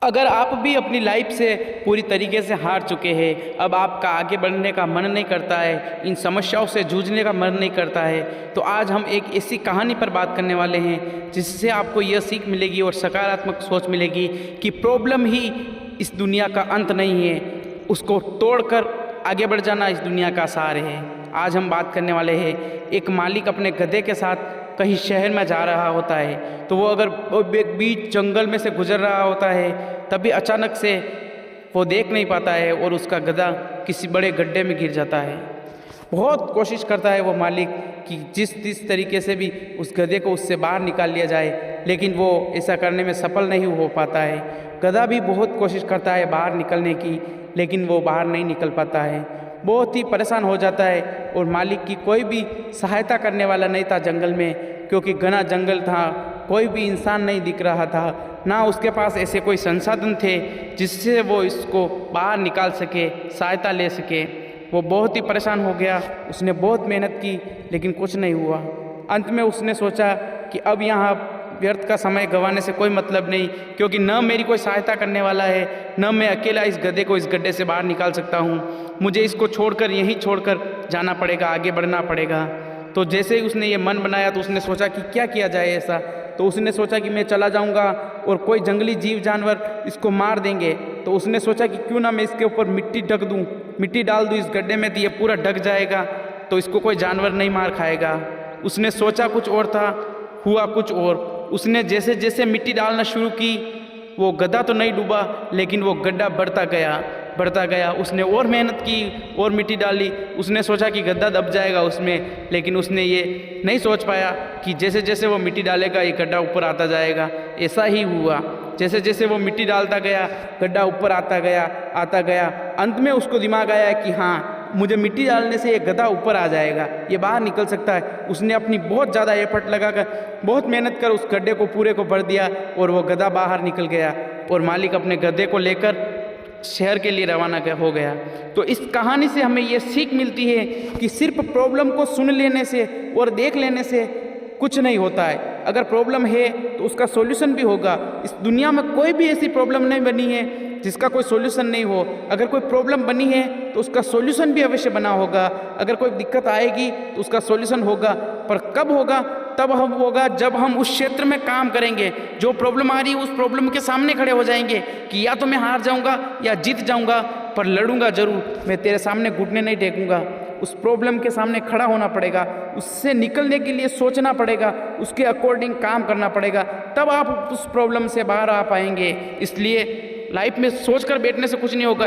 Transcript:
अगर आप भी अपनी लाइफ से पूरी तरीके से हार चुके हैं, अब आपका आगे बढ़ने का मन नहीं करता है, इन समस्याओं से जूझने का मन नहीं करता है, तो आज हम एक ऐसी कहानी पर बात करने वाले हैं जिससे आपको यह सीख मिलेगी और सकारात्मक सोच मिलेगी कि प्रॉब्लम ही इस दुनिया का अंत नहीं है, उसको तोड़कर आगे बढ़ जाना इस दुनिया का सार है। आज हम बात करने वाले हैं, एक मालिक अपने गधे के साथ कहीं शहर में जा रहा होता है, तो वो अगर बीच जंगल में से गुजर रहा होता है, तभी अचानक से वो देख नहीं पाता है और उसका गधा किसी बड़े गड्ढे में गिर जाता है। बहुत कोशिश करता है वो मालिक कि जिस तरीके से भी उस गधे को उससे बाहर निकाल लिया जाए, लेकिन वो ऐसा करने में सफल नहीं हो पाता है। गधा भी बहुत कोशिश करता है बाहर निकलने की, लेकिन वो बाहर नहीं निकल पाता है, बहुत ही परेशान हो जाता है। और मालिक की कोई भी सहायता करने वाला नहीं था जंगल में, क्योंकि घना जंगल था, कोई भी इंसान नहीं दिख रहा था, ना उसके पास ऐसे कोई संसाधन थे जिससे वो इसको बाहर निकाल सके, सहायता ले सके। वो बहुत ही परेशान हो गया, उसने बहुत मेहनत की लेकिन कुछ नहीं हुआ। अंत में उसने सोचा कि अब यहाँ व्यर्थ का समय गंवाने से कोई मतलब नहीं, क्योंकि न मेरी कोई सहायता करने वाला है, न मैं अकेला इस गधे को इस गड्ढे से बाहर निकाल सकता हूँ। मुझे इसको छोड़कर यहीं छोड़कर जाना पड़ेगा, आगे बढ़ना पड़ेगा। तो जैसे ही उसने ये मन बनाया तो उसने सोचा कि क्या किया जाए ऐसा। तो उसने सोचा कि मैं चला जाऊंगा और कोई जंगली जीव जानवर इसको मार देंगे। तो उसने सोचा कि क्यों ना मैं इसके ऊपर मिट्टी ढक दूं, मिट्टी डाल दूं इस गड्ढे में, तो ये पूरा ढक जाएगा, तो इसको कोई जानवर नहीं मार खाएगा। उसने सोचा कुछ और था, हुआ कुछ और। उसने जैसे जैसे मिट्टी डालना शुरू की, वो गधा तो नहीं डूबा, लेकिन वो गड्ढा बढ़ता गया। उसने और मेहनत की और मिट्टी डाली। उसने सोचा कि गड्ढा दब जाएगा उसमें, लेकिन उसने ये नहीं सोच पाया कि जैसे जैसे वो मिट्टी डालेगा ये गड्ढा ऊपर आता जाएगा। ऐसा ही हुआ, जैसे जैसे वो मिट्टी डालता गया गड्ढा ऊपर आता गया। अंत में उसको दिमाग आया कि हाँ, मुझे मिट्टी डालने से ये गधा ऊपर आ जाएगा, ये बाहर निकल सकता है। उसने अपनी बहुत ज़्यादा एफर्ट लगाकर, बहुत मेहनत कर उस गड्ढे को पूरे को भर दिया और वो गधा बाहर निकल गया। और मालिक अपने गधे को लेकर शहर के लिए रवाना हो गया। तो इस कहानी से हमें ये सीख मिलती है कि सिर्फ प्रॉब्लम को सुन लेने से और देख लेने से कुछ नहीं होता है। अगर प्रॉब्लम है तो उसका सॉल्यूशन भी होगा। इस दुनिया में कोई भी ऐसी प्रॉब्लम नहीं बनी है जिसका कोई सॉल्यूशन नहीं हो। अगर कोई प्रॉब्लम बनी है तो उसका सॉल्यूशन भी अवश्य बना होगा। अगर कोई दिक्कत आएगी तो उसका सॉल्यूशन होगा, पर कब होगा? तब हम होगा जब हम उस क्षेत्र में काम करेंगे। जो प्रॉब्लम आ रही है उस प्रॉब्लम के सामने खड़े हो जाएंगे कि या तो मैं हार जाऊंगा या जीत जाऊंगा, पर लड़ूंगा जरूर। मैं तेरे सामने घुटने नहीं टेकूंगा। उस प्रॉब्लम के सामने खड़ा होना पड़ेगा, उससे निकलने के लिए सोचना पड़ेगा, उसके अकॉर्डिंग काम करना पड़ेगा, तब आप उस प्रॉब्लम से बाहर आ पाएंगे। इसलिए लाइफ में सोच कर बैठने से कुछ नहीं होगा।